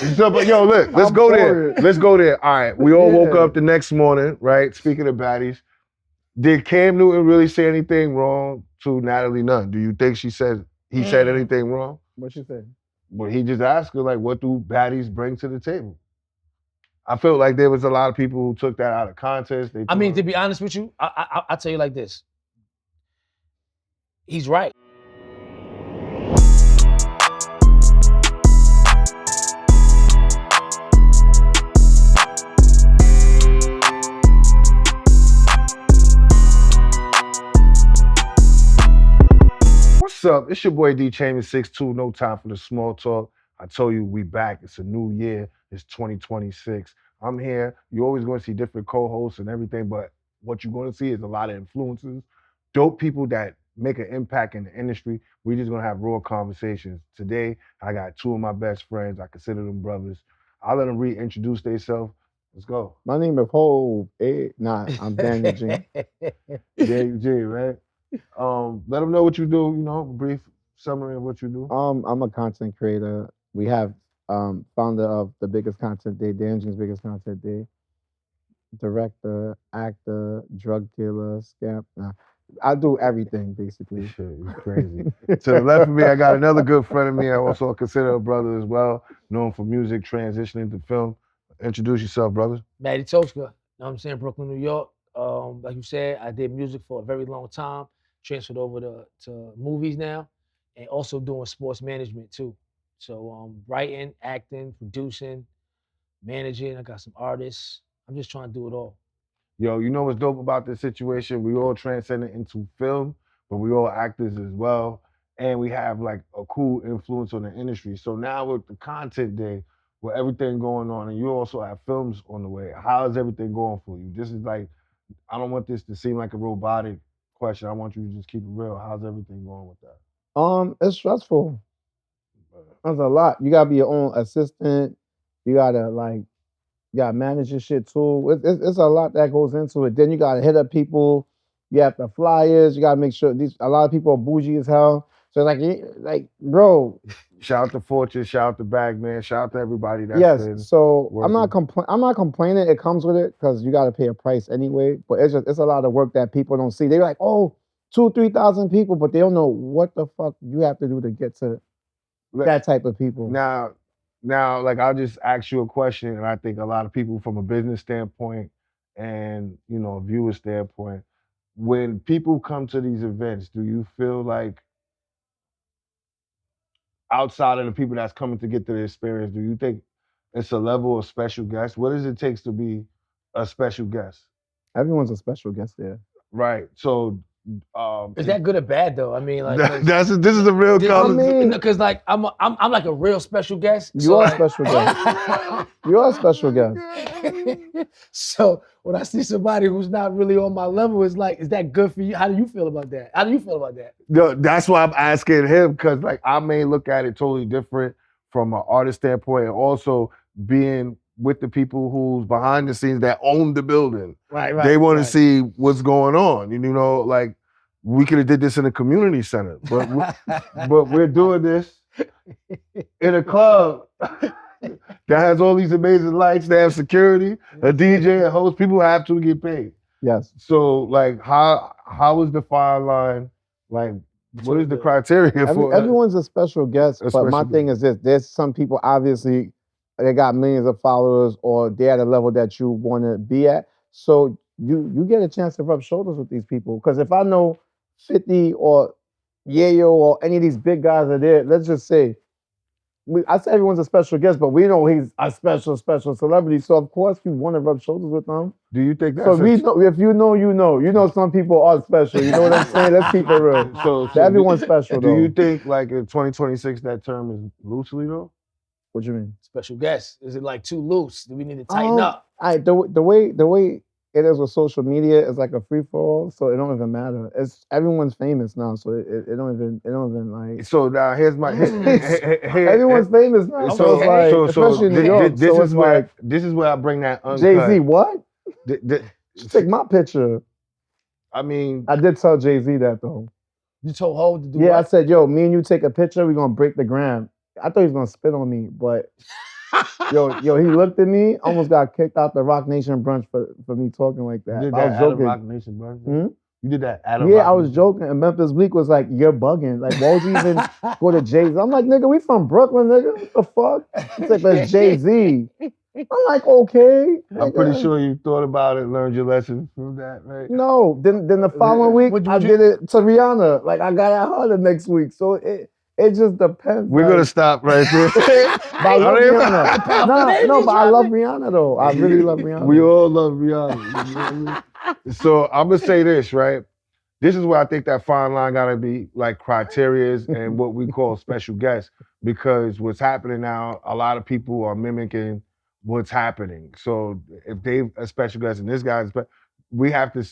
So, but yo, look, let's go there. Let's go there. All right, we all woke up the next morning, right? Speaking of baddies, did Cam Newton really say anything wrong to Natalie Nunn? Do you think he said anything wrong? What she said? Well, he just asked her, like, what do baddies bring to the table? I felt like there was a lot of people who took that out of context. I mean, to be honest with you, I'll tell you like this. He's right. What's up? It's your boy D.Chamberz 6'2", no time for the small talk. I told you we back. It's a new year. It's 2026. I'm here. You're always going to see different co-hosts and everything, but what you're going to see is a lot of influencers, dope people that make an impact in the industry. We're just going to have raw conversations. Today, I got two of my best friends. I consider them brothers. I'll let them reintroduce themselves. Let's go. My name is 𝐂𝐎. Nah, I'm Daniel G. Daniel G, right? Let them know what you do, a brief summary of what you do. I'm a content creator. We have founder of the biggest content day, Daniel's biggest content day. Director, actor, drug dealer, scam. Nah, I do everything basically. Shit, you're crazy. To the left of me, I got another good friend of me. I also consider a brother as well, known for music, transitioning to film. Introduce yourself, brother. Matty Tosca. You know what I'm saying? Brooklyn, New York. Like you said, I did music for a very long time. Transferred over to movies now, and also doing sports management too. So writing, acting, producing, managing. I got some artists. I'm just trying to do it all. Yo, you know what's dope about this situation? We all transcended into film, but we all actors as well. And we have like a cool influence on the industry. So now with the content day, with everything going on, and you also have films on the way, how is everything going for you? This is like, I don't want this to seem like a robotic question. I want you to just keep it real. How's everything going with that? It's stressful. That's a lot. You gotta be your own assistant. You gotta manage your shit too. It's a lot that goes into it. Then you gotta hit up people. You have the flyers. You gotta make sure a lot of people are bougie as hell. So it's like, bro. Shout out to Fortune, shout out to Bagman, shout out to everybody that's been so working. I'm not complaining. It comes with it because you gotta pay a price anyway. But it's a lot of work that people don't see. They're like, oh, 2,000-3,000 people, but they don't know what the fuck you have to do to get to that type of people. Now, like I'll just ask you a question, and I think a lot of people from a business standpoint and a viewer standpoint, when people come to these events, do you feel like outside of the people that's coming to get to the experience, do you think it's a level of special guest? What does it take to be a special guest? Everyone's a special guest there. Right. So is that good or bad though? I mean, like this is a real conversation. Because like I'm like a real special guest. You are a special guest. You are a special guest. So when I see somebody who's not really on my level, it's like, is that good for you? How do you feel about that? No, that's why I'm asking him, because like I may look at it totally different from an artist standpoint, and also being with the people who's behind the scenes that own the building. Right. They want to see what's going on. Like we could have did this in a community center, but we're doing this in a club that has all these amazing lights. They have security, a DJ, a host. People have to get paid. Yes. So like, how is the fine line? Like, what is the criteria for? Everyone's a special guest, but my thing is this: there's some people obviously they got millions of followers, or they're at a level that you want to be at. So you get a chance to rub shoulders with these people. Because if I know 50 or Yayo or any of these big guys are there, let's just say, I say everyone's a special guest, but we know he's a special celebrity. So of course you want to rub shoulders with them. Do you think that's so? We know, if you know, you know. You know some people are special. You know what I'm saying? Let's keep it real. So everyone's special. Do you think like in 2026 that term is loosely though? What you mean? Special guest. Is it like too loose? Do we need to tighten up? The way it is with social media is like a free for all, so it don't even matter. Everyone's famous now, so it don't even like. So now here's my. Everyone's famous now, so it's like, especially in New York. This is where I bring that Uncut. Jay-Z, what? Take my picture. I mean, I did tell Jay-Z that though. You told Ho to do what? I said, yo, me and you take a picture, we're gonna break the gram. I thought he was gonna spit on me, but Yo, he looked at me, almost got kicked out the Rock Nation brunch for me talking like that. You did I that was at a joking. Rock Nation brunch? Hmm? You did that at a Yeah, Rock I was Nation? joking. And Memphis Bleak was like, "You're bugging. Like, why would you even go to Jay-Z?" I'm like, "Nigga, we from Brooklyn, nigga. What the fuck?" He's like, "That's Jay-Z." I'm like, "Okay." I'm nigga. pretty sure you thought about it, learned your lesson from that, right? No, then the following week I did it to Rihanna. Like I got at her the next week. So it just depends. We're gonna stop right there. But I love Rihanna. No, but I love Rihanna though. I really love Rihanna. We all love Rihanna. You know what I mean? So I'm gonna say this, right? This is where I think that fine line gotta be like criterias and what we call special guests, because what's happening now, a lot of people are mimicking what's happening. So if they a special guest and this guy's, we have to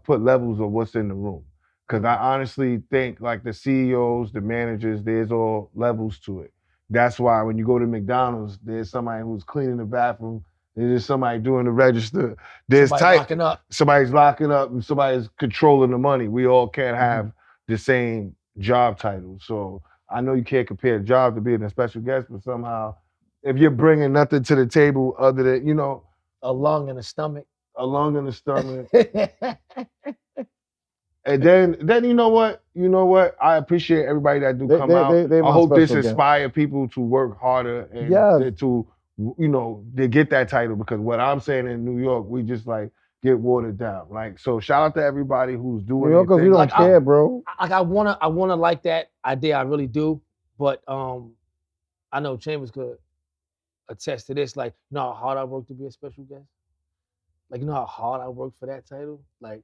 put levels of what's in the room. Because I honestly think like the CEOs, the managers, there's all levels to it. That's why when you go to McDonald's, there's somebody who's cleaning the bathroom, there's somebody doing the register, there's somebody's locking up, and somebody's controlling the money. We all can't have the same job title. So I know you can't compare a job to being a special guest, but somehow, if you're bringing nothing to the table other than, you know, a lung and a stomach. A lung and a stomach. And then you know what? I appreciate everybody that do come out. I hope this inspire people to work harder and to, you know, they get that title, because what I'm saying in New York, we just like get watered down. Like, so shout out to everybody who's doing it. Because we don't care, bro. I wanna like that idea, I really do. But I know Chambers could attest to this. Like, you know how hard I work to be a special guest? Like, you know how hard I worked for that title? Like,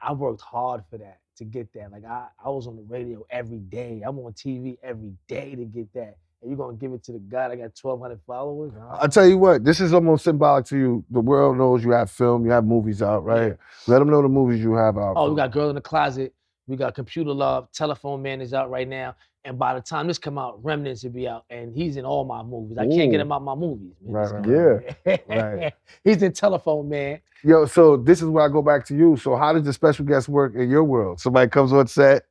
I worked hard for that, to get that. Like, I was on the radio every day. I'm on TV every day to get that. And you're going to give it to the guy that got 1,200 followers? I'll tell you what, this is almost symbolic to you. The world knows you have film, you have movies out, right? Yeah. Let them know the movies you have out. Oh, we got Girl in the Closet. We got Computer Love. Telephone Man is out right now. And by the time this come out, Remnants will be out. And he's in all my movies. I can't get him out my movies. Man. Right. He's in Telephone Man. Yo, so this is where I go back to you. So how does the special guest work in your world? Somebody comes on set,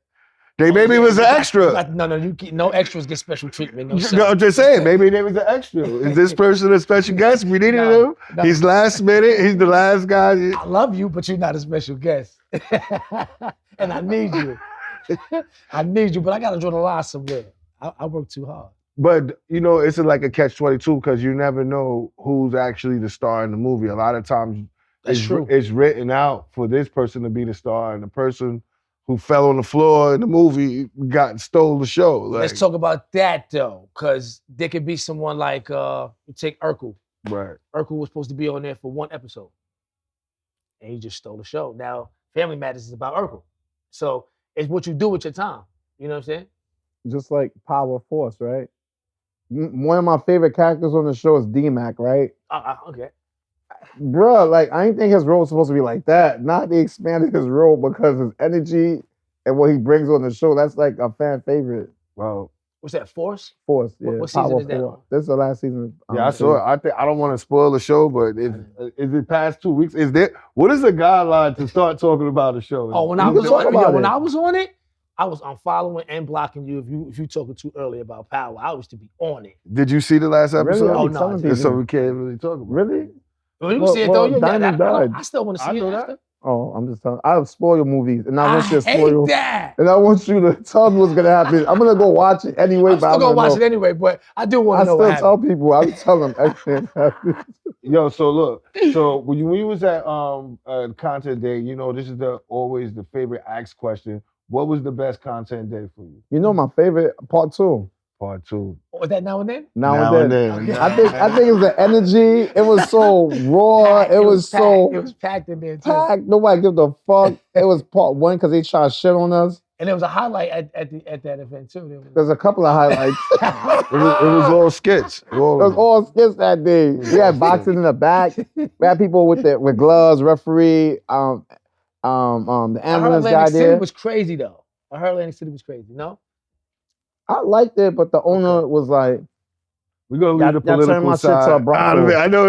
maybe was an extra. No extras get special treatment. No, I'm just saying, maybe there was an extra. Is this person a special guest? We needed him. No. He's last minute. He's the last guy. I love you, but you're not a special guest. And I need you. I need you, but I got to draw the line somewhere. I work too hard. But, you know, it's like a catch-22, because you never know who's actually the star in the movie. A lot of times it's written out for this person to be the star, and the person who fell on the floor in the movie stole the show. Like, let's talk about that, though, because there could be someone like, take 𝐂𝐎. Right. 𝐂𝐎 was supposed to be on there for one episode, and he just stole the show. Now, Family Matters is about 𝐂𝐎. So it's what you do with your time. You know what I'm saying? Just like Power Force, right? One of my favorite characters on the show is D-Mac, right? Okay. Bruh, like, I didn't think his role was supposed to be like that. Not they expanded his role because his energy and what he brings on the show, that's like a fan favorite. Wow. What's that, Force? Force, yeah. What season is that? This is the last season. Yeah, I saw it. I don't want to spoil the show, but is it past 2 weeks? What is the guideline to start talking about a show? Oh, when I was on it, I was unfollowing and blocking you if you talking too early about Power. I was to be on it. Did you see the last episode? Really? Oh, no. So we can't really talk about it. Really? Well, you see it though. I still want to see it after. Oh, I'm just telling. I spoil movies, and I want you to spoil. That. And I want you to tell me what's gonna happen. I'm gonna go watch it anyway. I'm still gonna watch it anyway, but I do want to know. I still tell people. I tell them everything happens. Yo, so look. So when we was at content day, you know, this is always the favorite asked question. What was the best content day for you? You know, my favorite part 2. Part 2. Was that Now and Then? Now and then. I think it was the energy. It was so raw. It was packed in there too. Packed. Nobody give a fuck. It was part 1 because they tried shit on us. And there was a highlight at that event too. There's a couple of highlights. it was all skits. It was all skits that day. We had boxing in the back. We had people with gloves, referee, the ambulance guy there. Atlantic City was crazy though. I heard Atlantic City was crazy. No? I liked it, but the owner was like, "We're gonna leave the political side out of it." I know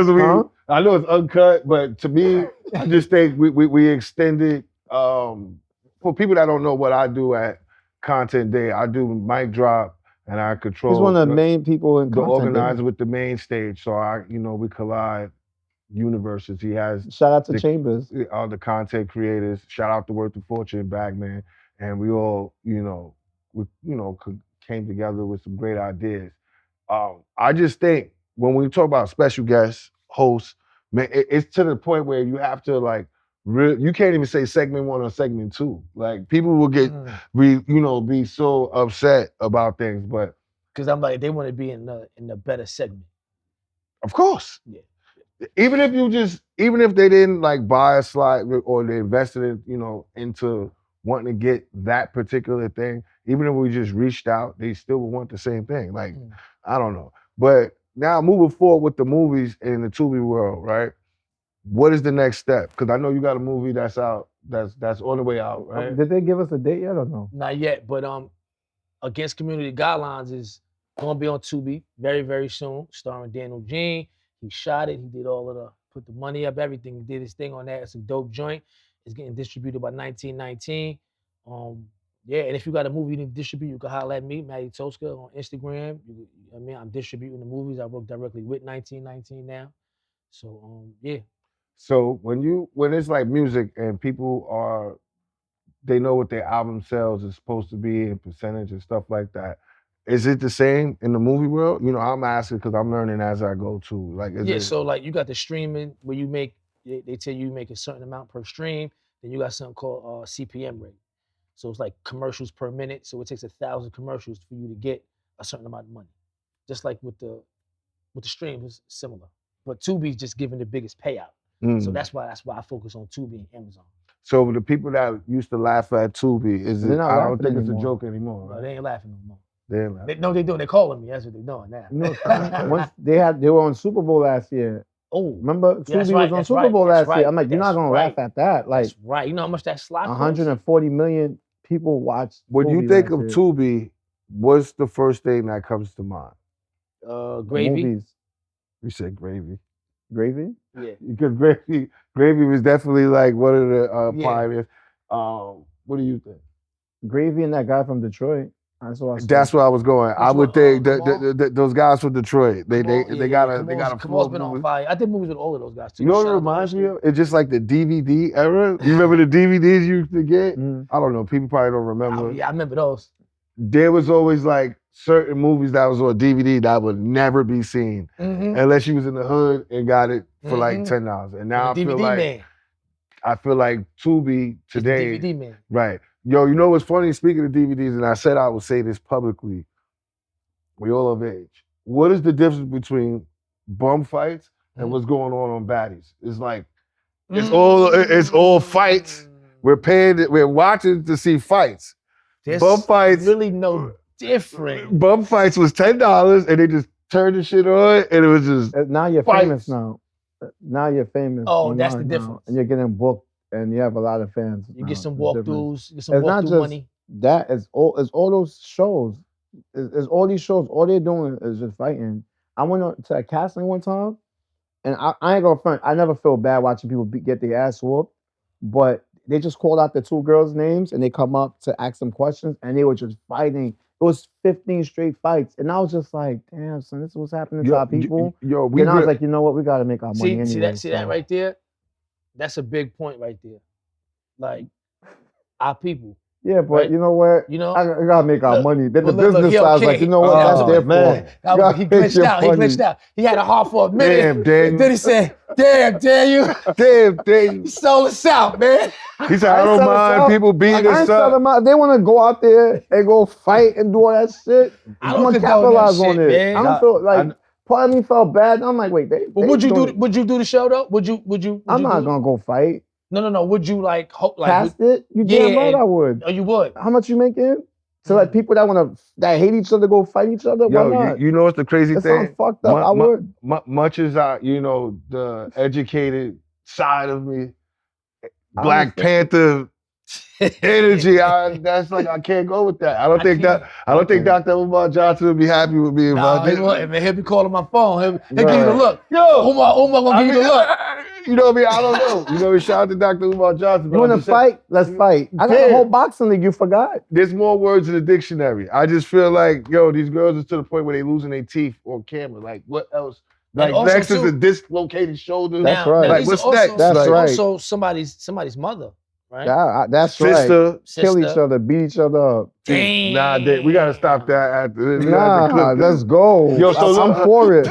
it's uncut, but to me, I just think we extended. For people that don't know what I do at Content Day, I do mic drop, and I control. He's one of the main people in the content. organizer with the main stage. So we collide universes. He has shout out to 𝐂𝐬𝐓𝐿, all the content creators. Shout out to Worth of Fortune Bagman, and we all came together with some great ideas. I just think when we talk about special guests, hosts, man, it's to the point where you have to you can't even say segment 1 or segment 2. Like people will get be so upset about things, but because I'm like they want to be in the better segment. Of course. Yeah. Even if they didn't buy a slot or they invested into wanting to get that particular thing, even if we just reached out, they still would want the same thing. I don't know. But now moving forward with the movies in the Tubi world, right? What is the next step? Because I know you got a movie that's out, that's on the way out, right? Did they give us a date yet or no? Not yet, but Against Community Guidelines is gonna be on Tubi very, very soon, starring Daniel Jean. He shot it, he did put the money up, everything. He did his thing on that. It's a dope joint. It's getting distributed by 1919. Yeah, and if you got a movie you need to distribute, you can holler at me, Matty Tosca, on Instagram. I'm distributing the movies. I work directly with 1919 now. So yeah. So when it's like music and people they know what their album sales is supposed to be and percentage and stuff like that, is it the same in the movie world? I'm asking because I'm learning as I go too. So you got the streaming where you make, they tell you make a certain amount per stream. Then you got something called CPM rate. So it's like commercials per minute. So it takes 1,000 commercials for you to get a certain amount of money. Just like with the stream, it's similar. But Tubi's just giving the biggest payout. So that's why I focus on Tubi and Amazon. So the people that used to laugh at Tubi, I don't think it's a joke anymore. Right? No, they ain't laughing no more. They ain't laughing. No, they do. They're calling me. That's what they're doing now. Once they were on Super Bowl last year. Oh, remember Tubi was on Super Bowl last year. I'm like, you're not gonna laugh at that. That's right. You know how much that slot costs? 140 million people watched. When you think of Tubi, what's the first thing that comes to mind? Gravy. Movies. You said gravy. Gravy? Yeah. Because gravy was definitely one of the pioneers. What do you think? Gravy and that guy from Detroit. That's where I was going. I would think that those guys from Detroit, they got a 𝐂𝐎's been on fire. I did movies with all of those guys too. You know what it reminds me of? It's just like the DVD era. You remember the DVDs you used to get? I don't know. People probably don't remember. Yeah, I remember those. There was always certain movies that was on DVD that would never be seen unless you was in the hood and got it for $10. And now I feel like Tubi today, DVD man. Right. Yo, you know what's funny? Speaking of DVDs, and I said I would say this publicly, we all of age. What is the difference between bum fights and what's going on Baddies? It's all fights. We're watching to see fights. There's bum fights really no different. Bum fights was $10 and they just turned the shit on and it was just now you're famous now. Now you're famous. Oh, that's the difference. And you're getting booked. And you have a lot of fans. You get some walkthroughs, get some walkthrough money. That is all those shows. It's all these shows. All they're doing is just fighting. I went to a casting one time, and I ain't gonna front. I never feel bad watching people get their ass whooped, but they just called out the two girls' names and they come up to ask them questions, and they were just fighting. It was 15 straight fights, and I was just like, "Damn, son, this is what's happening to our people." And I was like, "You know what? We got to make our money anyway." See that right there? That's a big point right there. Our people. Yeah, but right? You know what? I gotta make our money. Then the business side's like, you know what? That's their fault. He glitched out. He glitched out. He had a heart for a minute. Damn. Then he said, "Damn, you." Damn. He sold us out, man. He said, "I don't mind people beating us up." They want to go out there and go fight and do all that shit. I don't want to capitalize on it. Man. I don't feel like. Part of me felt bad. I'm like, wait, but would you do the show though? Would you? I'm not gonna go fight. No. Would you cast it? You damn right I would. Oh, you would. How much you making? So people that hate each other go fight each other. Why not? You know what's the crazy thing? Sounds fucked up. I would. Much as the educated side of me, Black Panther energy. I can't go with that. I don't think Dr. Umar Johnson would be happy with me. Nah, he wouldn't, man. He'll be calling my phone. He'll give you the look. Yo, Umar gonna give you the look. You know what I mean? I don't know. You know, shout out to Dr. Umar Johnson. You want to fight? Let's fight. I got the whole boxing league. You forgot. There's more words in the dictionary. I just feel like, yo, these girls are to the point where they losing their teeth on camera. Like, what else? Like, next is a dislocated shoulder. That's right. Like, what's next? That's right. Also, somebody's mother, right? Yeah, that's Sister. right. Kill each other, beat each other up. Damn. Nah, we gotta stop that after. Nah, let's go. Yo, so I'm for it.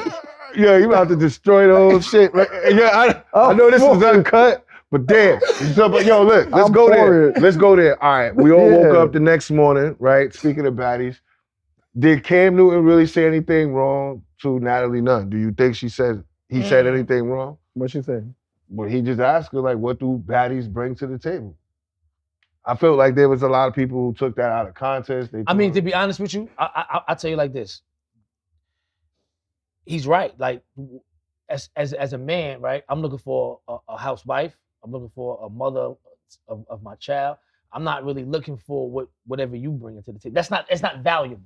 Yeah, you about to destroy the whole shit. Like, yeah, I know this is uncut, but damn. So, but yo, look, let's go there. Let's go there. All right, we all woke up the next morning, right? Speaking of baddies, did Cam Newton really say anything wrong to Natalie Nunn? Do you think he said anything wrong? What'd she say? Well, he just asked her, like, what do baddies bring to the table? I felt like there was a lot of people who took that out of context. I mean, to be honest with you, I'll tell you like this. He's right. Like, as a man, right? I'm looking for a housewife. I'm looking for a mother of my child. I'm not really looking for whatever you bring into the table. It's not valuable.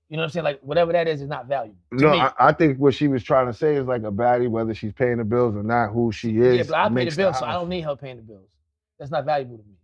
You know what I'm saying? Like, whatever that is not valuable. No, I think what she was trying to say is like a baddie, whether she's paying the bills or not, who she is. Yeah, but I pay the bills, so I don't need her paying the bills. That's not valuable to me.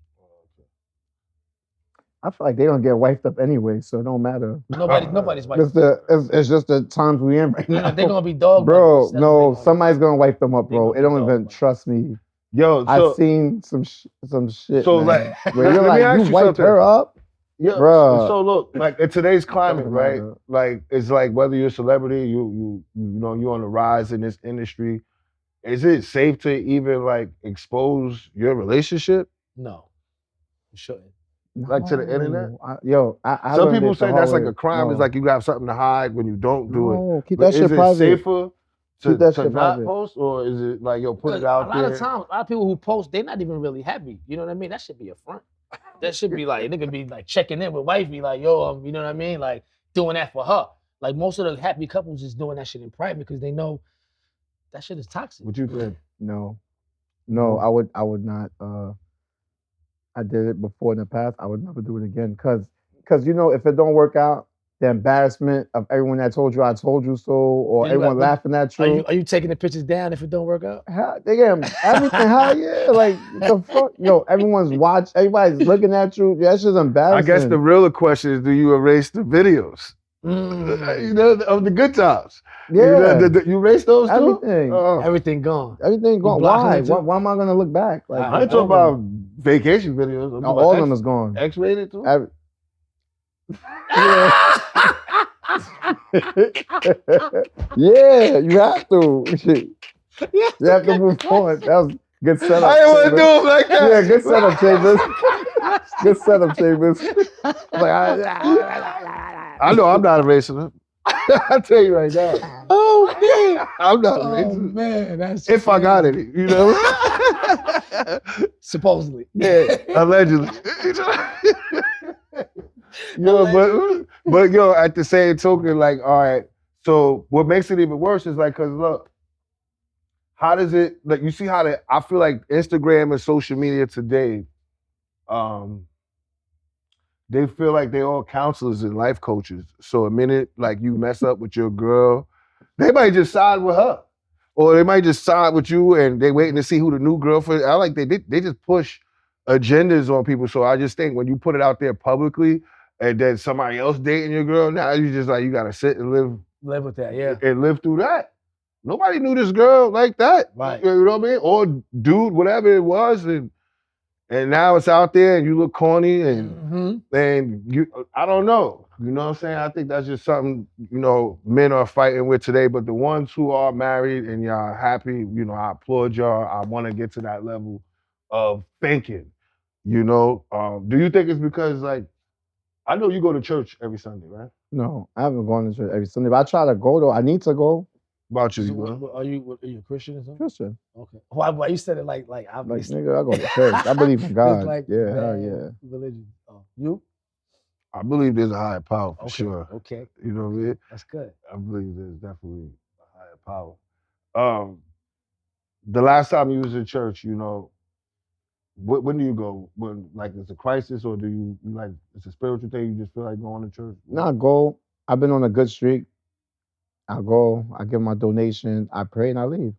I feel like they don't get wiped up anyway, so it don't matter. Nobody's wiped up. It's just the times we in right now. They're gonna be dog. Bro, no, somebody's gonna wipe them up, bro. It don't even trust me. Yo, I've seen some shit. So, man, like, where you're like, you wiped her up? Yeah, bro. So look, like in today's climate, right? Like it's like whether you're a celebrity, you know, you're on the rise in this industry. Is it safe to even like expose your relationship? No, you shouldn't. Like to the internet? I some people say that's like a crime. It's like you got something to hide when you don't do it. Keep that shit private. Is it safer keep that to shit not private. post, or is it like put it out there? A lot of times, a lot of people who post, they're not even really happy. You know what I mean? That should be a front. That should be like, nigga be like checking in with wifey, like, yo, you know what I mean? Like doing that for her. Like most of the happy couples is doing that shit in private because they know that shit is toxic. What you think? No, I would not. I did it before in the past. I would never do it again. Cause you know, if it don't work out, the embarrassment of everyone that told you I told you so, or everyone laughing at you. Are you taking the pictures down if it don't work out? They get everything. Hell yeah! Like the fuck, yo. Everyone's watching. Everybody's looking at you. That's just embarrassing. I guess the real question is, do you erase the videos? You know, of the good times. Yeah. You erase those too? Everything gone. Everything gone. Why? Why am I gonna look back? Like I ain't talking about vacation videos. All of them is gone. X-rated too? Yeah, you have to. You have to move on. That was good setup. I didn't want to do it like that. Yeah, good setup, Chambers. Good setup, Chambers. I know I'm not erasing it. I'll tell you right now. Oh man, I'm not erasing it. Oh man, that's if I got it, you know. Supposedly. Yeah, allegedly. Yo, but yo, at the same token, like, all right. So what makes it even worse is like, cause look, how does it like? You see how I feel like Instagram and social media today, they feel like they're all counselors and life coaches. So a minute like you mess up with your girl, they might just side with her, or they might just side with you, and they waiting to see who the new girlfriend. I like they just push agendas on people. So I just think when you put it out there publicly, and then somebody else dating your girl, now you just like you gotta sit and live with that, yeah, and live through that. Nobody knew this girl like that, right? You know what I mean? Or dude, whatever it was, and now it's out there, and you look corny, and you, I don't know. You know what I'm saying? I think that's just something, you know, men are fighting with today. But the ones who are married and y'all happy, you know, I applaud y'all. I want to get to that level of thinking. You know, do you think it's because like? I know you go to church every Sunday, right? No, I haven't gone to church every Sunday, but I try to go though. I need to go. About you, so, are you a Christian or something? Christian. Okay. Why you said it like I'm like nigga, I go to church. I believe in God. Like yeah, hell yeah. Religion. Oh, you? I believe there's a higher power for sure. Okay. You know what I mean? That's good. I believe there's definitely a higher power. The last time you was in church, you know, when do you go? When like it's a crisis, or do you like it's a spiritual thing? You just feel like going to church? No, I go. I've been on a good streak. I go. I give my donation. I pray and I leave.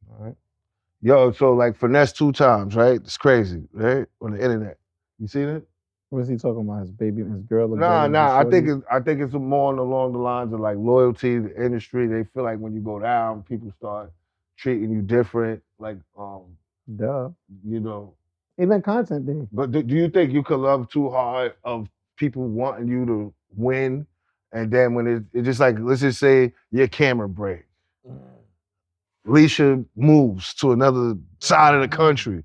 All right. Yo, so like finesse 2 times, right? It's crazy, right? On the internet. You see that? What is he talking about? His baby, his girl? Nah. I think it's more along the lines of like loyalty to the industry. They feel like when you go down, people start treating you different. Like, Duh. you know. Even content thing. But do you think you could love too hard of people wanting you to win, and then when it's just like, let's just say your camera break, Leisha moves to another side of the country.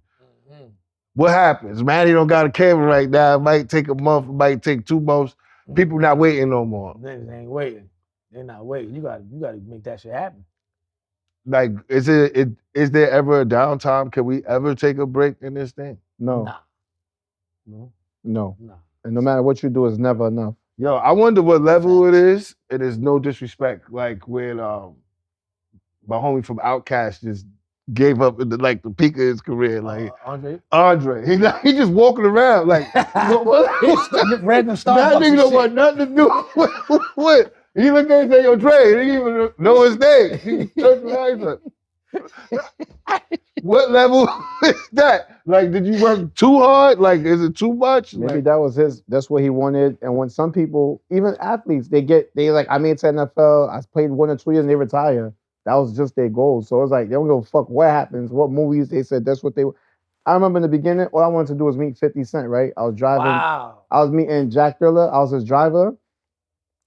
What happens? Matty don't got a camera right now. It might take a month, it might take 2 months. People not waiting no more. Niggas ain't waiting. They're not waiting. You gotta make that shit happen. Like, is there ever a downtime? Can we ever take a break in this thing? No. Nah. And no matter what you do, it's never enough. Yo, I wonder what level it is. It is no disrespect. Like when my homie from Outkast just gave up in the peak of his career. Like Andre. He just walking around like random Starbucks. That nigga don't want nothing to do with. He looked at him and said, "Yo, Dre," he didn't even know his name. He turned around like, what level is that? Like, did you work too hard? Like, is it too much? Maybe that's what he wanted. And when some people, even athletes, they like, I made it to NFL, I played 1 or 2 years and they retire. That was just their goal. So it's like, they don't give a fuck what happens, what movies. They said that's what they. I remember in the beginning, all I wanted to do was meet 50 Cent, right? I was driving. Wow. I was meeting Jack Thriller. I was his driver.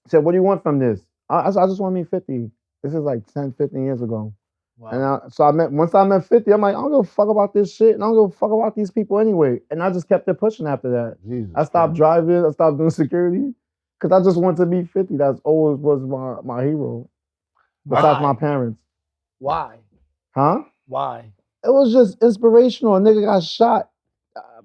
I said, what do you want from this? I just want to meet 50. This is like 10, 15 years ago. Wow. And once I met 50, I'm like, I don't give a fuck about this shit, and I don't give a fuck about these people anyway. And I just kept it pushing after that. Jesus I stopped driving. I stopped doing security because I just wanted to meet 50. That's always was my hero. Besides my parents. Why? Huh? Why? It was just inspirational. A nigga got shot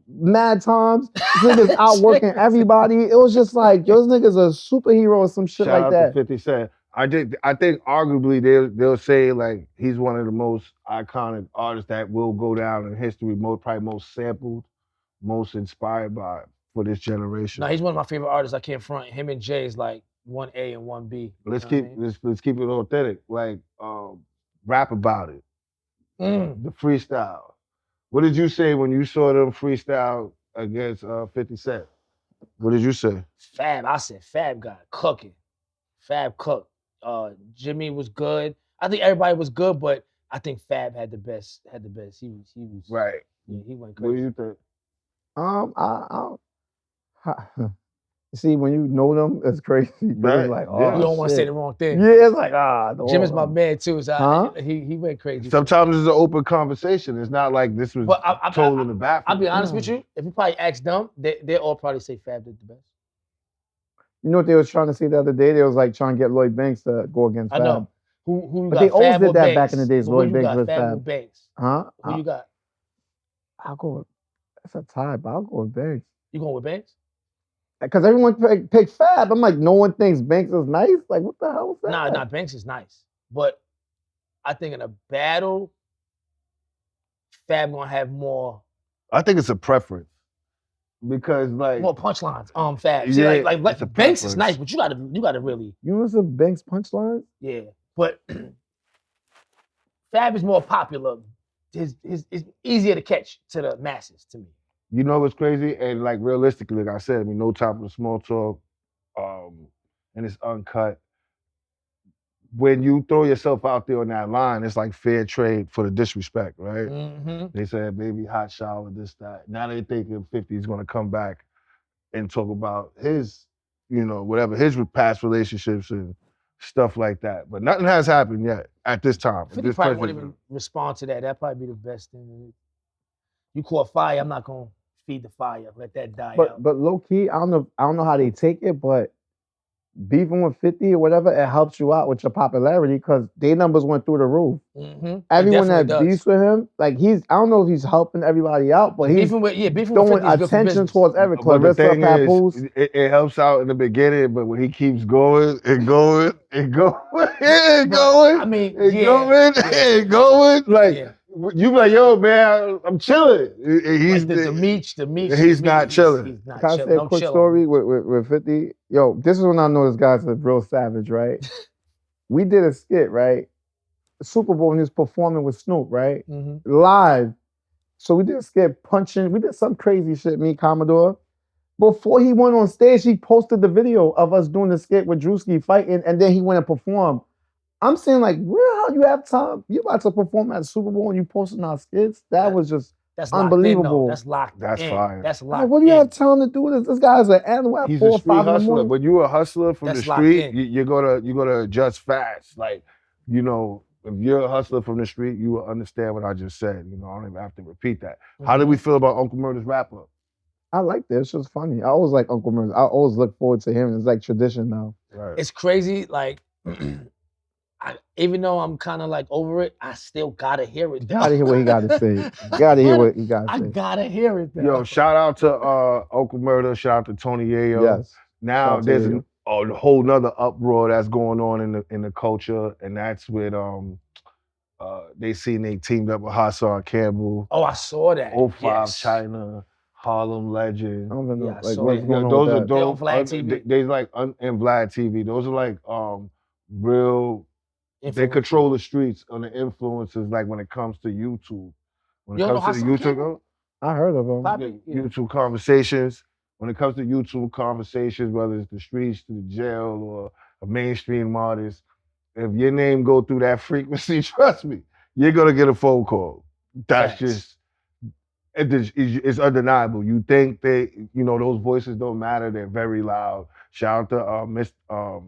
mad times. Niggas out working everybody. It was just like, those niggas a superhero or some shit like that. Shout out to 50 Cent. I think arguably they'll say like he's one of the most iconic artists that will go down in history, probably most sampled, most inspired by for this generation. No, he's one of my favorite artists. I can't front. Him and Jay is like 1A and 1B. Let's keep it authentic. Like rap about it. The freestyle. What did you say when you saw them freestyle against 50 Cent? What did you say? Fab. I said Fab got cooking. Fab cooked. Jimmy was good. I think everybody was good, but I think Fab had the best. He was right. Yeah, he went crazy. What do you think? See, when you know them, it's crazy. Right. It's like, oh, you don't want to say the wrong thing. Yeah, it's like, Jim is my man too, so he went crazy. Sometimes it's an open conversation. It's not like this was told in the bathroom. I'll be honest with you. If you probably ask them, they all probably say Fab did the best. You know what they was trying to say the other day? They was like trying to get Lloyd Banks to go against Fab. I know. Who but got they always Fab did that Banks? back in the days. Lloyd Banks with Fab. Banks. Huh? Who you got? I'll go with, it's a tie, but I'll go with Banks. You going with Banks? Because everyone picked Fab. I'm like, no one thinks Banks is nice? Like, what the hell is that? Nah, Banks is nice. But I think in a battle, Fab gonna have more. I think it's a preference. Because like more punchlines. Fab. See, yeah, like Banks is nice, but you gotta really. You know some Banks punchlines? Yeah, but Fab is more popular. His easier to catch to the masses to me. You know what's crazy? And like realistically, like I said, I mean, no time for the small talk. And it's uncut. When you throw yourself out there on that line, it's like fair trade for the disrespect, right? Mm-hmm. They said, baby, hot shower, this, that. Now they thinking 50 is gonna come back and talk about his, whatever, his past relationships and stuff like that. But nothing has happened yet at this time. 50 probably won't even respond to that. That'd probably be the best thing. You caught fire, I'm not gonna feed the fire. Let that die out. But low key, I don't know how they take it, but beefing with 50 or whatever, it helps you out with your popularity because their numbers went through the roof. Mm-hmm. Everyone that beefs with him, like I don't know if he's helping everybody out, but he's throwing attention towards everything. Clarissa Papoose. It helps out in the beginning, but when he keeps going and going and going and going, I mean, going and going, like you be like, yo, man, I'm chilling. He's the meat. He's not chilling. Can I say a quick story with 50? Yo, this is when I know this guy's a real savage, right? We did a skit, right? Super Bowl and he was performing with Snoop, right? Mhm. Live. So we did a skit punching. We did some crazy shit, me, Commodore. Before he went on stage, he posted the video of us doing the skit with Drewski fighting, and then he went and performed. I'm saying, like, where the hell you have time? You about to perform at the Super Bowl and you posting our skits? That was just unbelievable. That's locked. That's in. fire. That's Like, locked. what do you in. have time to do this? This guy's an animal at He's 4 a or street 5 in the hustler. morning. When you're a hustler from That's the locked street, in. you're gonna adjust fast. Like, you know, if you're a hustler from the street, you will understand what I just said. You know, I don't even have to repeat that. How did we feel about Uncle Murder's wrap up? I like this. It's just funny. I always like Uncle Murder. I always look forward to him. It's like tradition now. Right. It's crazy. Like, even though I'm kind of like over it, I still gotta hear it. Gotta hear what he gotta say. Gotta hear what he gotta I say. gotta hear it. Though. Yo, shout out to Uncle Murder. Shout out to Tony Yayo. Yes. Now Shout out to there's Yayo. a whole nother uproar that's going on in the culture, and that's with they seen they teamed up with Hassan Campbell. Oh, I saw that. 05 yes. China, Harlem Legend. I don't even know Yeah, like so what's going on with that. They on Vlad TV. They like in Vlad TV. Those are like real. They Influence. control the streets on the influences. Like when it comes to YouTube. When You it don't comes know to the Hassan YouTube, Campbell? I heard of him. Probably, yeah. YouTube conversations. When it comes to YouTube conversations, whether it's the streets to the jail or a mainstream artist, if your name go through that frequency, trust me, you're gonna get a phone call. That's Facts. it's undeniable. You think those voices don't matter? They're very loud. Shout out to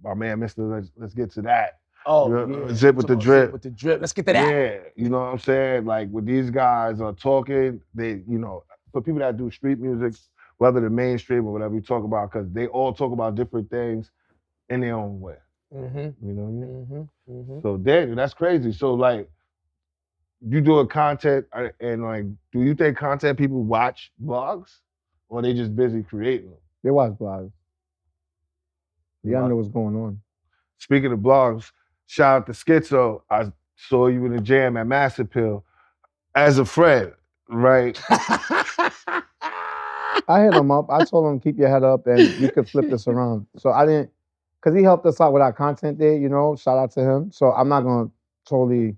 my man, Mr. Let's get to that. Oh, yeah. Zip with the drip. Zip with the drip. Let's get to that. Yeah, you know what I'm saying? Like when these guys are talking, they, for people that do street music, whether the mainstream or whatever you talk about, because they all talk about different things in their own way. Mm-hmm. You know what I mean? Mm-hmm. Mm-hmm. So that's crazy. So like, you do a content and like, do you think content people watch blogs or they just busy creating them? They watch blogs. Yeah, I know what's going on. Speaking of blogs, shout out to 𝐂𝐒. I saw you in the jam at Massive Pill as a friend, right? I hit him up. I told him, keep your head up and you could flip this around. So I didn't, because he helped us out with our content there, shout out to him. So I'm not going to totally,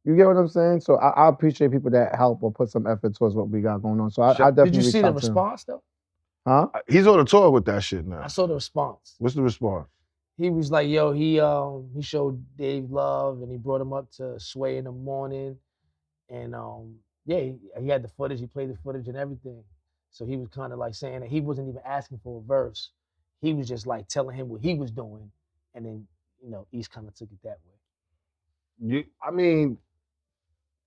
you get what I'm saying? So I appreciate people that help or put some effort towards what we got going on. So I definitely Did you see the reached out to him. response though? Huh? He's on the tour with that shit now. I saw the response. What's the response? He was like, yo, he showed Dave love and he brought him up to 𝐴 in the morning. And he had the footage, he played the footage and everything. So he was kind of like saying that he wasn't even asking for a verse. He was just like telling him what he was doing. And then, East kind of took it that way. I mean,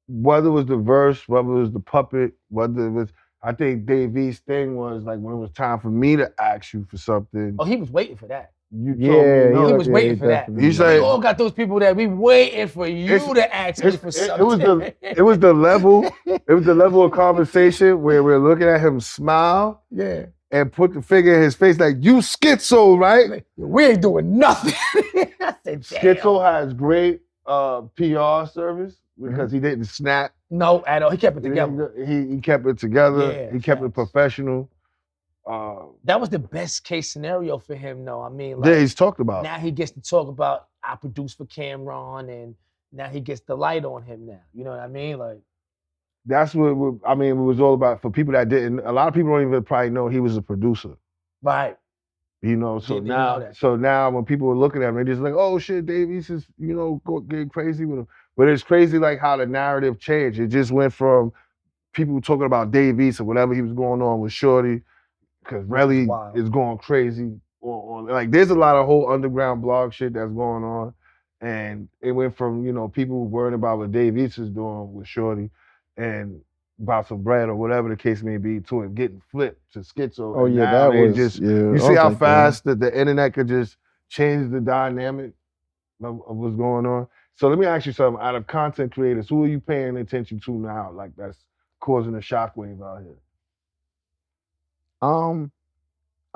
whether it was the verse, whether it was the puppet, whether it was, I think Dave East's thing was like when it was time for me to ask you for something. Oh, he was waiting for that. You told me no. He was waiting for that. He's like, we all got those people that we waiting for you to ask me for something. It was the level. It was the level of conversation where we're looking at him smile. Yeah. And put the finger in his face like, you schizo, right? Like, we ain't doing nothing. I said, Schizo has great PR service because he didn't snap. No, at all. He kept it together. He kept it together. Yeah, he kept it professional. That was the best case scenario for him, though. I mean, yeah, he's talked about. Now he gets to talk about I produced for Cameron, and now he gets the light on him now. You know what I mean? Like, that's what it was all about. For people that didn't, a lot of people don't even probably know he was a producer. Right. So now when people were looking at him, they just like, oh shit, Dave East is, getting crazy with him. But it's crazy like how the narrative changed. It just went from people talking about Dave East or whatever he was going on with Shorty, because Relly is going crazy. Or like there's a lot of whole underground blog shit that's going on. And it went from, people worrying about what Dave East is doing with Shorty and about some bread or whatever the case may be, to it getting flipped to 𝐂𝐒. Oh yeah, that was you see how fast that the internet could just change the dynamic of what's going on. So let me ask you something. Out of content creators, who are you paying attention to now? Like that's causing a shockwave out here.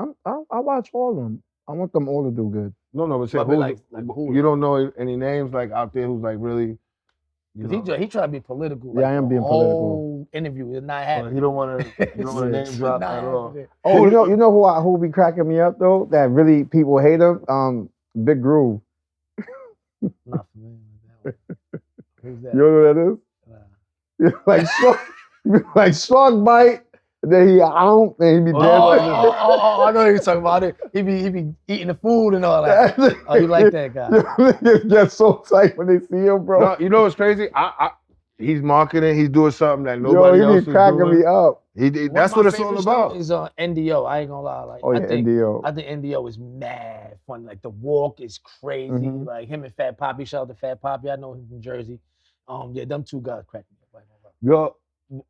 I watch all of them. I want them all to do good. No, but say who you don't know any names like out there who's like really. Because he tried to be political. Yeah, I am being political. Whole interview is not happening. He don't want to name drop at all. Oh, you know who be cracking me up though? That really people hate him. Big Groove. Not familiar with that Who's that? You know who that is? Like shark bite. And then he out and he be dead. I know what you're talking about. He be eating the food and all that. Oh, you like that guy? Niggas get so tight when they see him, bro. No, you know what's crazy? He's marketing. He's doing something that nobody else is doing. He be cracking me up. That's what it's all about. Is NDO. I ain't gonna lie. Like, NDO. I think NDO is mad fun. Like the walk is crazy. Mm-hmm. Like him and Fat Poppy. Shout out to Fat Poppy. I know him from Jersey. Yeah, them two guys crack me up. Yo,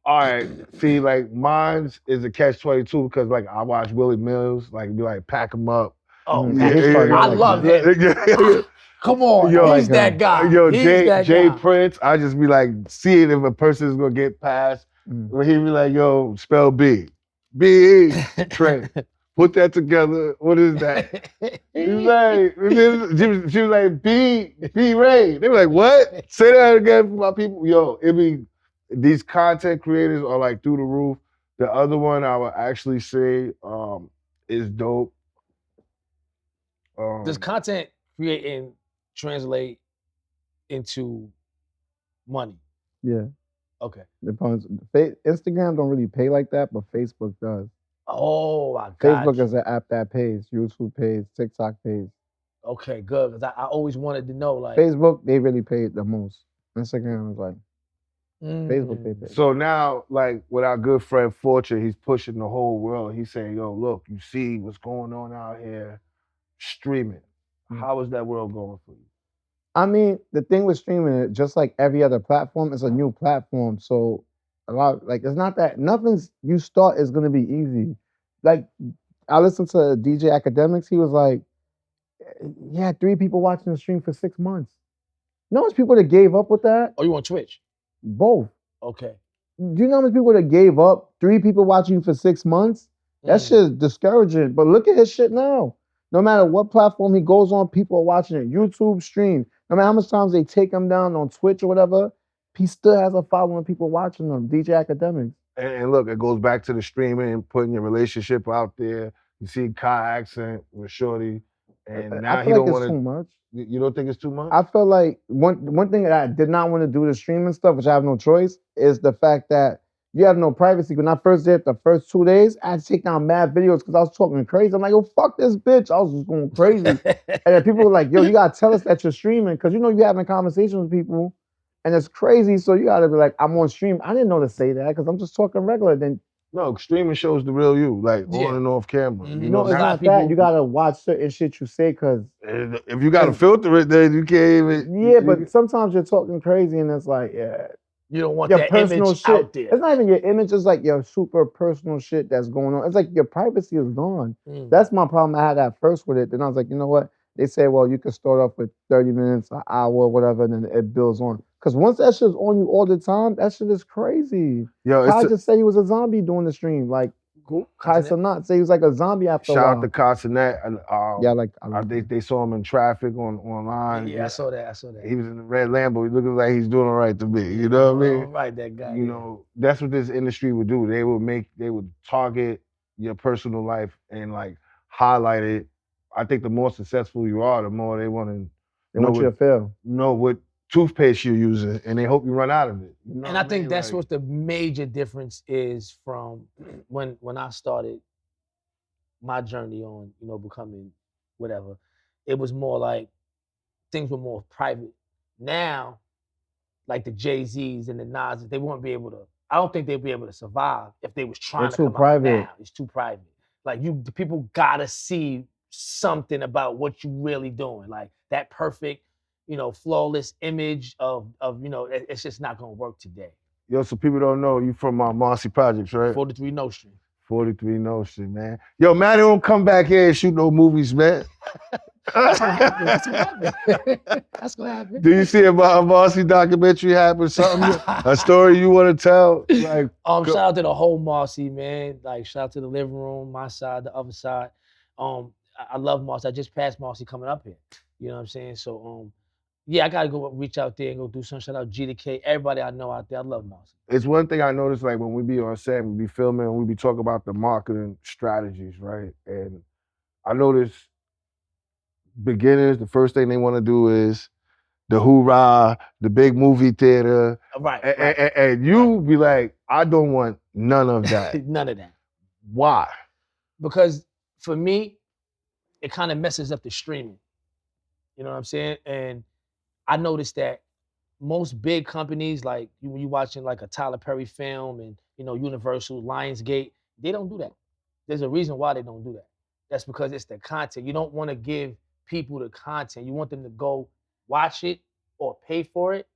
all right. See, like mine's is a catch-22 because like I watch Willie Mills, like be like pack him up. Oh, I love him. Come on, he's that guy. Yo, Jay Prince, I just be like seeing if a person is gonna get past. When he be like, yo, spell B. B-E, Trent. Put that together. What is that? He's like, she was like, B Ray. They were like, what? Say that again for my people. Yo, these content creators are like through the roof. The other one I would actually say is dope. Does content creating translate into money? Yeah. Okay. Depends. Instagram don't really pay like that, but Facebook does. Oh, I got Facebook you. is an app that pays. YouTube pays. TikTok pays. Okay, good. Because I always wanted to know, like Facebook, they really pay the most. Instagram is like Facebook they pay. So now, like with our good friend Fortune, he's pushing the whole world. He's saying, yo, look, you see what's going on out here, streaming. How is that world going for you? I mean, the thing with streaming, just like every other platform, it's a new platform. So a lot, like it's not that nothing's you start is gonna be easy. Like I listened to DJ Academics, he was like, he had 3 people watching the stream for 6 months. You know how much people that gave up with that? Oh, you on Twitch? Both. Okay. Do you know how many people that gave up? 3 people watching for 6 months? That shit is discouraging. But look at his shit now. No matter what platform he goes on, people are watching it. YouTube stream. No matter how much times they take him down on Twitch or whatever, he still has a following, people watching him. DJ Academics. And look, it goes back to the streaming, putting your relationship out there. You see 𝐂𝐻 accent with Shorty, and now he don't want to. Too much. You don't think it's too much? I feel like one thing that I did not want to do the streaming stuff, which I have no choice, is the fact that you have no privacy. When I first did it, the first 2 days, I had to take down mad videos because I was talking crazy. I'm like, yo, fuck this bitch. I was just going crazy. And then people were like, yo, you got to tell us that you're streaming because you know you're having conversations with people and it's crazy. So you got to be like, I'm on stream. I didn't know to say that because I'm just talking regular. Then no, streaming shows the real you, like on and off camera. You know, it's not that. You got to watch certain shit you say because if you got to filter it, then you can't even. Yeah, but sometimes you're talking crazy and it's like, yeah. You don't want your that personal image shit out there. It's not even your image, it's like your super personal shit that's going on. It's like your privacy is gone. That's my problem I had at first with it. Then I was like, you know what? They say, well, you can start off with 30 minutes, an hour, whatever, and then it builds on. Because once that shit's on you all the time, that shit is crazy. Yo, I just say he was a zombie doing the stream. Like, 𝐂𝐻 say he was like a zombie after a while. Shout out to 𝐂𝐻. Yeah, like they saw him in traffic online. Yeah, I saw that. He was in the red Lambo. He looking like he's doing all right to me. You know what I mean? Right, that guy. You know, that's what this industry would do. They would target your personal life and like highlight it. I think the more successful you are, the more they want to. They want you to fail. Know what toothpaste you're using, and they hope you run out of it. You know and I think that's what the major difference is from when I started my journey on, you know, becoming whatever. It was more like things were more private. Now, like the Jay-Z's and the Nas, they won't be able to. I don't think they'd be able to survive if they was trying to come out now. It's too private. Like the people gotta see something about what you really doing. Like that perfect, you know, flawless image of you know, it's just not gonna work today. Yo, so people don't know you from Marcy Projects, right? 43 Nostrand. 43 Nostrand, man. Yo, Matty don't come back here and shoot no movies, man. That's gonna happen. That's gonna happen. Do you see a Marcy documentary happen? Something, a story you want to tell? Like, shout out to the whole Marcy, man. Like, shout out to the living room, my side, the other side. I love Marcy. I just passed Marcy coming up here. You know what I'm saying? So, yeah, I gotta go reach out there and go do something. Shout out 𝐷 to 𝐾, everybody I know out there. I love Marcy. It's one thing I noticed, like when we be on set, we be filming, and we be talking about the marketing strategies, right? And I noticed beginners, the first thing they want to do is the hoorah, the big movie theater. Right. And you be like, I don't want none of that. None of that. Why? Because for me, it kind of messes up the streaming. You know what I'm saying? And I noticed that most big companies, like when you're watching like a Tyler Perry film and, you know, Universal, Lionsgate, they don't do that. There's a reason why they don't do that. That's because it's the content. You don't want to give people the content. You want them to go watch it or pay for it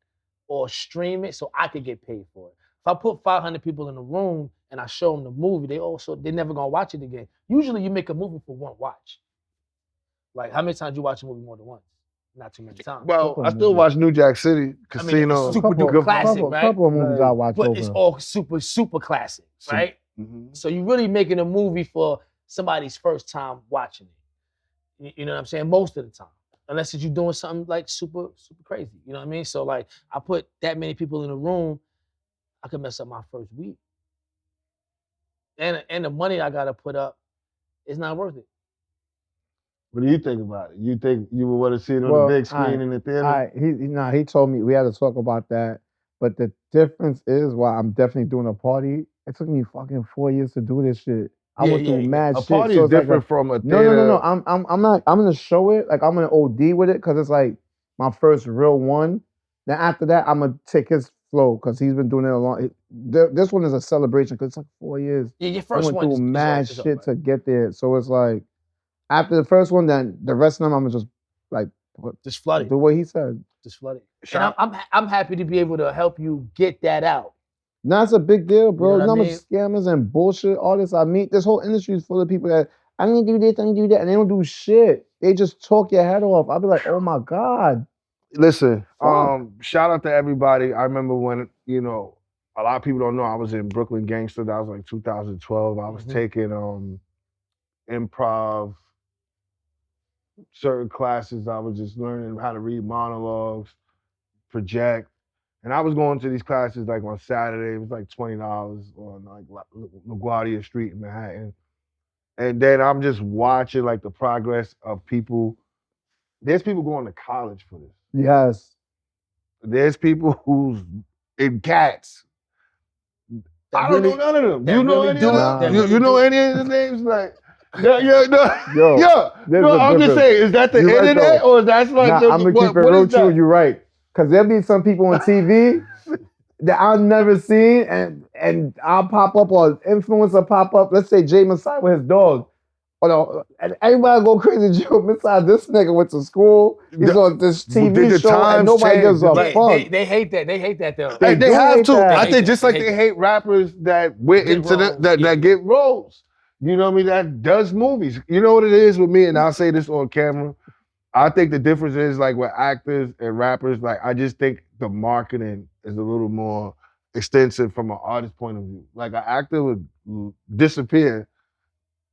or stream it so I could get paid for it. If I put 500 people in a room and I show them the movie, they're never gonna watch it again. Usually you make a movie for one watch. Like how many times you watch a movie more than once? Not too many times. Well, I still watch New Jack City, Casino. I mean, super duper classic, right? Couple of movies I watch but over. it's all super, super classic, right? Mm-hmm. So you're really making a movie for somebody's first time watching it. You know what I'm saying? Most of the time. Unless you're doing something like super, super crazy. You know what I mean? So like I put that many people in a room, I could mess up my first week. And the money I gotta put up is not worth it. What do you think about it? You think you would want to see it on the big screen in the theater? He told me we had to talk about that. But the difference is why I'm definitely doing a party. It took me fucking 4 years to do this shit. I went through mad shit. A party is different from a theater. No. I'm not. I'm gonna show it. Like I'm gonna OD with it because it's like my first real one. Then after that, I'm gonna take his flow because he's been doing it a long. This one is a celebration because it's like 4 years. Yeah, your first one. I one went through mad shit to get there. So it's like after the first one, then the rest of them I'm gonna just like just flood it. Do what he said. Just flood it. And I'm happy to be able to help you get that out. No, it's a big deal, bro. You know How much scammers and bullshit artists I meet. This whole industry is full of people that I'm gonna do this, I'm gonna do that, and they don't do shit. They just talk your head off. I'll be like, oh my God. Listen, shout out to everybody. I remember when, you know, a lot of people don't know I was in Brooklyn Gangster. That was like 2012. I was taking improv, certain classes. I was just learning how to read monologues, project. And I was going to these classes like on Saturday. It was like $20 on like LaGuardia Street in Manhattan. And then I'm just watching like the progress of people. There's people going to college for this. Yes. There's people who's in cats. I don't know none of them. You know any of them? You know any of the names? Like, I'm just saying, is that the internet or is that like I'm gonna keep it real true. You're right. Because there'll be some people on TV that I've never seen, and I'll pop up or influencer pop up. Let's say Jay Masai with his dog. And everybody go crazy. Joe Masai, this nigga went to school. He's on this TV show, and nobody gives a fuck. They hate that. They hate that though. They have to. I think just like they hate rappers that went into that get roles. You know what I mean? That does movies. You know what it is with me, and I'll say this on camera. I think the difference is like with actors and rappers, like I just think the marketing is a little more extensive from an artist point of view. Like an actor would disappear,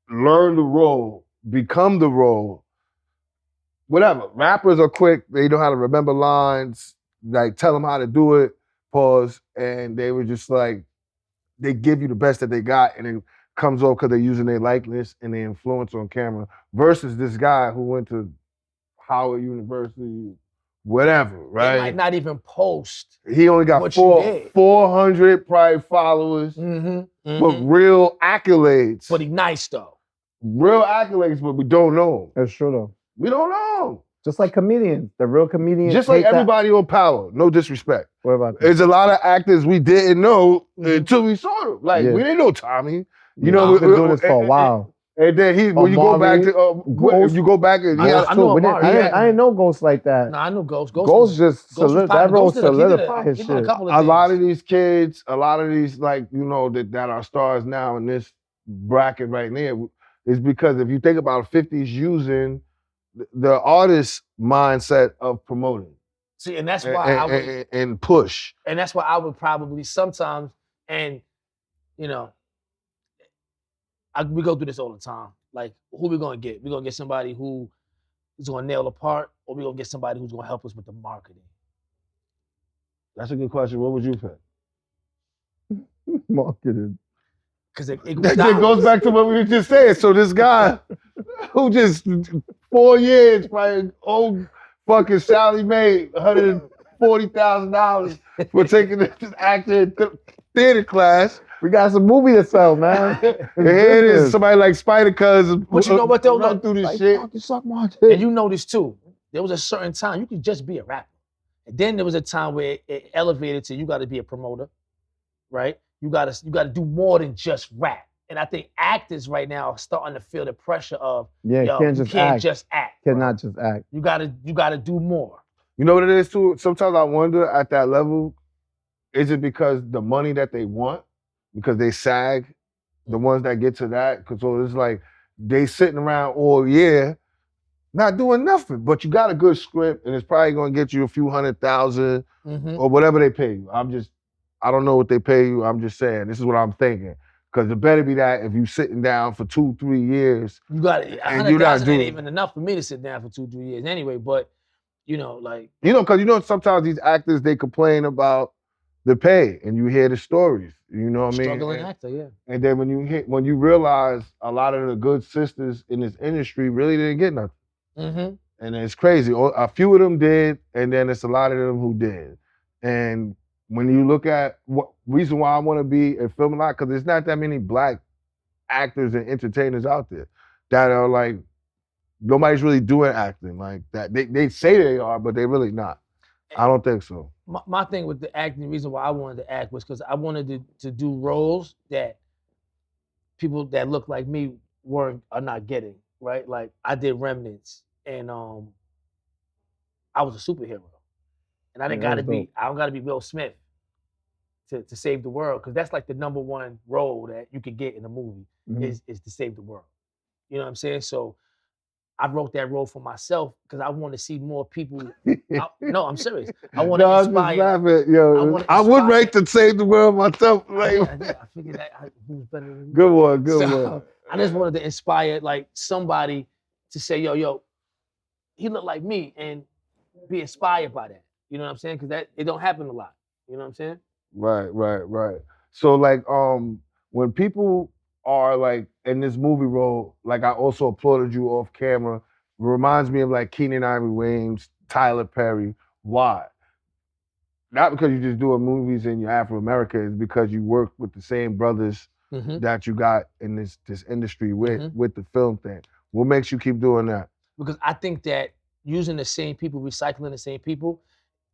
learn the role, become the role, whatever. Rappers are quick, they know how to remember lines, like tell them how to do it, pause, and they were just like, they give you the best that they got and it comes off because they're using their likeness and their influence on camera versus this guy who went to Howard University, whatever, right? He might not even post. He only got 400 probably followers, but real accolades. But he's nice though. Real accolades, but we don't know him. That's true though. We don't know him. Just like comedians, the real comedians. Just like everybody on Power, no disrespect. What about that? There's a lot of actors we didn't know until we saw them. Like we didn't know Tommy. You know, we've been doing this for a while. And then when you go back to Ghost, you go back and I didn't know Ghost like that. No, I know Ghost. Ghost just that role solidified his shit. A lot of these kids, a lot of these like that are stars now in this bracket right now is because if you think about 50s using the artist mindset of promoting. See, and that's why I would and push. And that's why I would probably sometimes we go through this all the time. Like, who we gonna get? We're gonna get somebody who is gonna nail the part, or we're gonna get somebody who's gonna help us with the marketing. That's a good question. What would you pick? Marketing. Because it goes back to what we were just saying. So this guy who just 4 years, probably fucking Sally made $140,000 for taking this actor in theater class. We got some movie to sell, man. And here it is, somebody like 𝐷ider-𝐿 But you know what though? run Look, through this like, shit. fucking suck my dick. And you know this too. There was a certain time you could just be a rapper. And then there was a time where it elevated to you got to be a promoter, right? You got to do more than just rap. And I think actors right now are starting to feel the pressure of Yeah, yo, can't you just can't act. just act. Bro. Cannot just act. You gotta do more. You know what it is too? Sometimes I wonder at that level, is it because the money that they want, because they SAG, the ones that get to that? Because so it's like they sitting around all year, not doing nothing. But you got a good script, and it's probably gonna get you a few $100,000 or whatever they pay you. I don't know what they pay you. I'm just saying. This is what I'm thinking. Because it better be that if you sitting down for 2-3 years, You got it. and you're not 100,000 doing ain't even enough for me to sit down for 2-3 years anyway. But you know, like because sometimes these actors they complain about the pay, and you hear the stories. You know what I mean? struggling actor, yeah. And then when you realize a lot of the good sisters in this industry really didn't get nothing. Mm-hmm. And it's crazy. A few of them did, and then it's a lot of them who did. And when you look at what reason why I want to be in film a lot, because there's not that many black actors and entertainers out there that are like, nobody's really doing acting like that. They say they are, but they really not. I don't think so. My thing with the acting, the reason why I wanted to act was because I wanted to do roles that people that look like me are not getting, right? Like I did Remnants, and I was a superhero, and I don't gotta be Will Smith to save the world, because that's like the #1 role that you could get in a movie is to save the world. You know what I'm saying? So I wrote that role for myself because I want to see more people. No, I'm serious. I want to inspire. I'm just laughing. Yo, I would rate to save the world myself. Like, I figured that who's better than me. Good one. I just wanted to inspire like somebody to say, yo, he looked like me, and be inspired by that. You know what I'm saying? Because that it don't happen a lot. You know what I'm saying? Right. So like, when people are like in this movie role, like I also applauded you off camera. It reminds me of like Keenen Ivory Wayans, Tyler Perry. Why? Not because you're just doing movies and you're Afro-American, it's because you work with the same brothers that you got in this industry with the film thing. What makes you keep doing that? Because I think that using the same people, recycling the same people,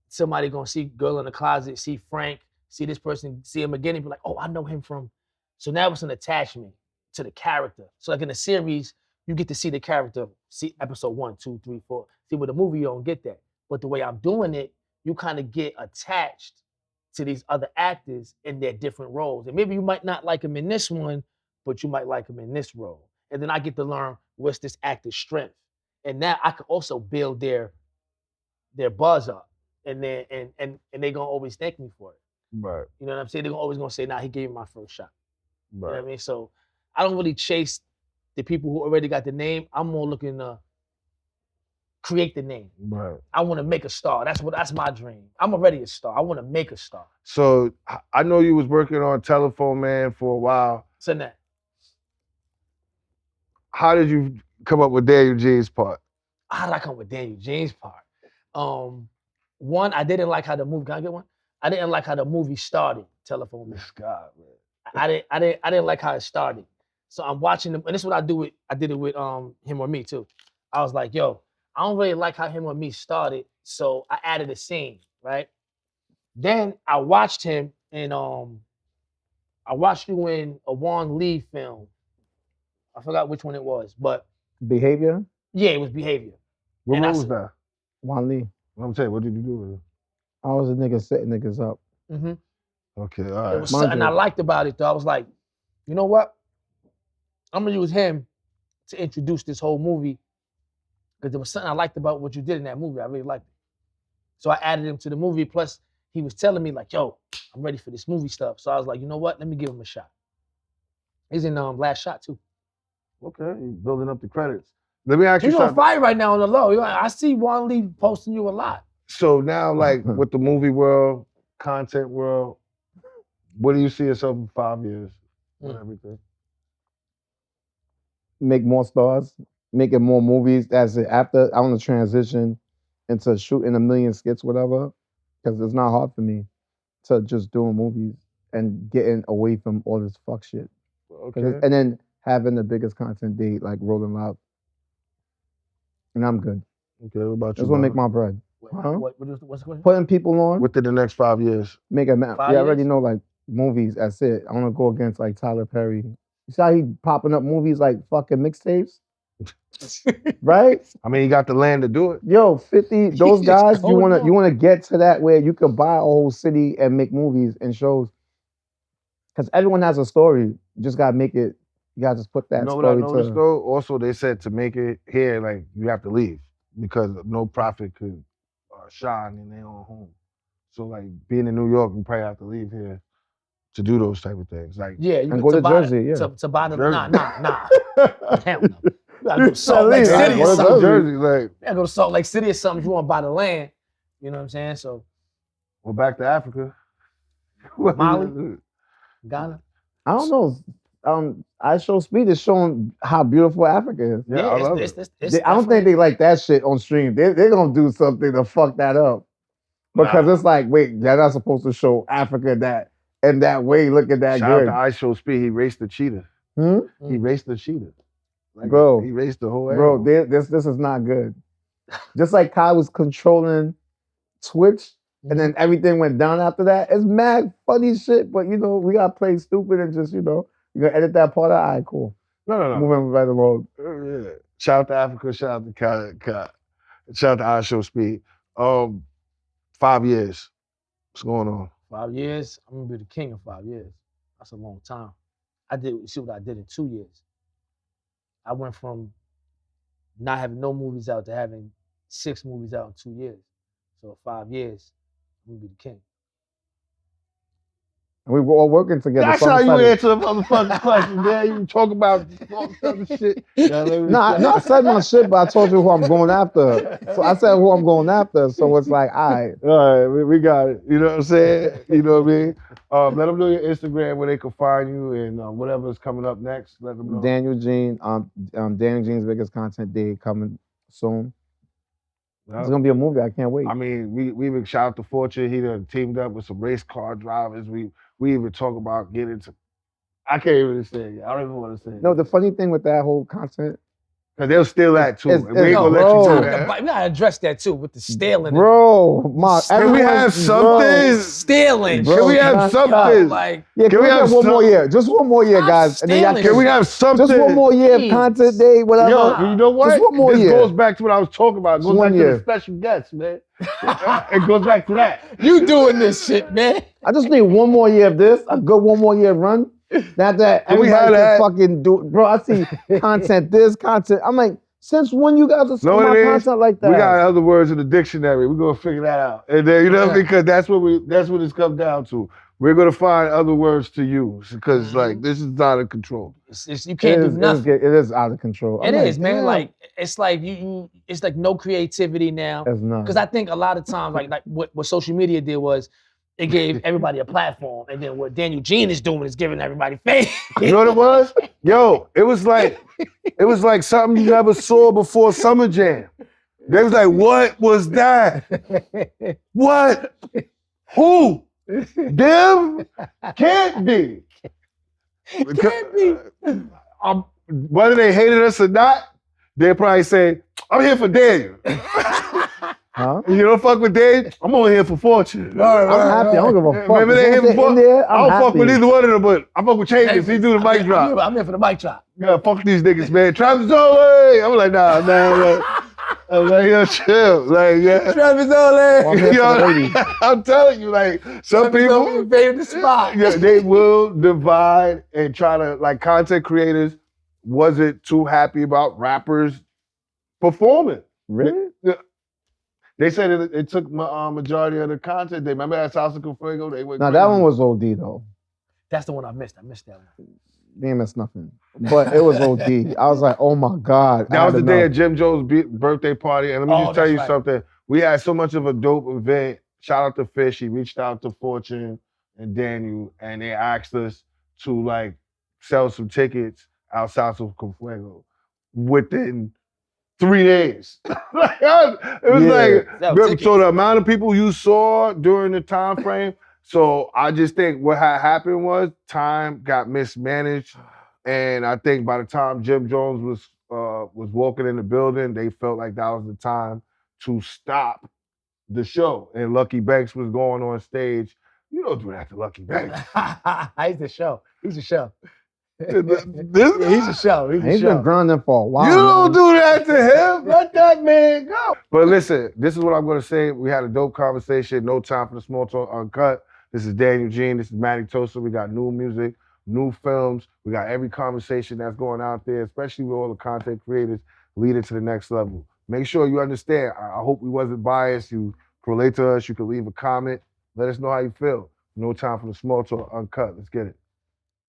somebody gonna see Girl in the Closet, see Frank, see this person, see him again, and be like, oh, I know him from. So now it's an attachment to the character. So like in a series, you get to see the character, see episode 1, 2, 3, 4. See, with a movie, you don't get that. But the way I'm doing it, you kind of get attached to these other actors in their different roles. And maybe you might not like them in this one, but you might like them in this role. And then I get to learn what's this actor's strength. And now I can also build their buzz up. And then and they're gonna always thank me for it. Right. You know what I'm saying? They're always gonna say, nah, he gave me my first shot. Right. You know what I mean? So I don't really chase the people who already got the name. I'm more looking to create the name. Right. I want to make a star. That's my dream. I'm already a star. I want to make a star. So I know you was working on Telephone Man for a while. So that. How did you come up with Daniel Gene's part? How did I come with Daniel Gene's part? One, I didn't like how the movie. Can I get one? I didn't like how the movie started. Telephone Man. This guy, man. I didn't like how it started. So I'm watching them, and this is what I do with. I did it with Him or Me too. I was like, yo, I don't really like how Him or Me started, so I added a scene, right? Then I watched him, and I watched you in a Juan Lee film. I forgot which one it was, but Behavior? Yeah, it was Behavior. What movie was that? Juan Lee. I'm saying, what did you do with it? I was a nigga setting niggas up. Mm-hmm. Okay, all right. It was something I liked about it, though. I was like, you know what? I'm gonna use him to introduce this whole movie, because there was something I liked about what you did in that movie. I really liked it. So I added him to the movie. Plus, he was telling me like, yo, I'm ready for this movie stuff. So I was like, you know what? Let me give him a shot. He's in Last Shot too. Okay, you're building up the credits. Let me ask you something. He's on fire right now on the low. I see Juan Lee posting you a lot. So now, like with the movie world, content world, what do you see yourself in 5 years and everything? Make more stars, making more movies. That's it. After I want to transition into shooting 1,000,000 skits, whatever, because it's not hard for me to just doing movies and getting away from all this fuck shit. Okay. And then having the biggest content date like Rolling Loud. And I'm good. Okay, what about you? That's what make my bread. Huh? What's the question? Putting people on. Within the next 5 years. Make a man. I already know like movies, that's it. I want to go against like Tyler Perry. You see how he popping up movies like fucking mixtapes? Right? I mean, you got the land to do it. Yo, 50, those guys, you wanna get to that where you could buy a whole city and make movies and shows. Because everyone has a story. You just gotta make it, you gotta just put that story what I noticed though? Also, they said to make it here, like, you have to leave because no prophet could shine in their own home. So, like, being in New York, you probably have to leave here to do those type of things. Like, yeah, you and go to Jersey, to buy the, nah. Hell no. You gotta go to Salt Salt Lake City or something. Jersey, like, You gotta go to Salt Lake City or something if you want to buy the land. You know what I'm saying? So. Well, back to Africa. Mali? Ghana? I don't know. I Show Speed is showing how beautiful Africa is. Yeah, I love it. I don't think they like that shit on stream. They're gonna do something to fuck that up. Because it's like, wait, they're not supposed to show Africa that in that way. Look at that Shout good. out to I Show Speed. He raced the cheetah. He raced the cheetah. Like, bro, he raced the whole animal. Bro, this is not good. Just like Kai was controlling Twitch, and then everything went down after that. It's mad funny shit, but you know, we gotta play stupid and just, you know, you're gonna edit that part out. All right, cool. No. Moving right along. Yeah. Shout out to Africa, shout out to Kai, shout out to I Show Speed. 5 years. What's going on? 5 years? I'm gonna be the king in 5 years. That's a long time. See what I did in 2 years. I went from not having no movies out to having 6 movies out in 2 years. So 5 years, I'm gonna be the king. We were all working together. That's how you answer the motherfucking question, man. You talk about all this other shit. I said my shit, but I told you who I'm going after. So I said who I'm going after. So it's like, all right, we got it. You know what I'm saying? You know what I mean? Let them know your Instagram where they can find you and whatever's coming up next. Let them know. Daniel Jean, Daniel Jean's biggest content day coming soon. It's gonna be a movie. I can't wait. I mean, we even shout out to Fortune. He done teamed up with some race car drivers. We even talk about getting to. I can't even say it. I don't even want to say it. No, the funny thing with that whole content. Because they'll steal that too. We ain't gonna let you do that. We gotta address that too with the stealing. Bro, can we have something? Stealing. Can we have something? Like, can we have one more year? Just one more year, guys. And then can we have something? Just one more year of content day, whatever. Yo, you know what? Just one more this year. goes back to what I was talking about. It goes back to the special guests, man. It goes back to that. You doing this shit, man. I just need one more year of this. A good one more year run. Not that everybody can fucking do. Bro, I see content this, content. I'm like, since when you guys are seeing my content like that? We got other words in the dictionary. We're gonna figure that out. And then, you know, because that's what it's come down to. We're gonna find other words to use because like this is out of control. You can't do nothing. It is out of control. It is, man. Like it's like it's like no creativity now. It's not. Because I think a lot of times, like what social media did was it gave everybody a platform, and then what Daniel Jean is doing is giving everybody fame. You know what it was? Yo, it was like something you never saw before Summer Jam. They was like, what was that? What? Who? Them? Can't be. Can't be. Whether they hated us or not, they'll probably say, I'm here for Daniel. Huh? You don't fuck with Dave? I'm only here for Fortune. I'm happy. I don't give a fuck. Maybe they here for Fortune. I don't fuck with either one of them, but I fuck with Changes. He do the mic drop. I'm here for the mic drop. Yeah, fuck these niggas, man. Travis Ole. I'm like, nah. I'm like, yo, chill. Like, yeah. Travis Ole. Yo, I'm telling you, like, some people, the spot. Yeah, they will divide and try to, like, content creators wasn't too happy about rappers performing. Really? They said it took majority of the content. They remember that sᴍᴜ? They went Now crazy. that one was OD though. That's the one I missed. I missed that one. They ain't missed nothing. But it was OD. I was like, oh my God. That was the day of Jim Joe's birthday party. And let me just tell you something. We had so much of a dope event. Shout out to Fish. He reached out to Fortune and Daniel, and they asked us to like sell some tickets outside of 𝐂𝐒𝐿 within 3 days. It was like, so the amount of people you saw during the time frame. So I just think what had happened was time got mismanaged. And I think by the time Jim Jones was walking in the building, they felt like that was the time to stop the show. And Lucky Banks was going on stage. You don't do that to Lucky Banks. He's the show. He's a show. He's a show. He's been grinding for a while. You don't do that to him. Let that man go. But listen, this is what I'm going to say. We had a dope conversation. No time for the small talk. Uncut. This is Daniel Jean. This is Matty Tosca. We got new music, new films. We got every conversation that's going out there, especially with all the content creators leading to the next level. Make sure you understand. I hope we wasn't biased. You relate to us. You can leave a comment. Let us know how you feel. No time for the small talk. Uncut. Let's get it.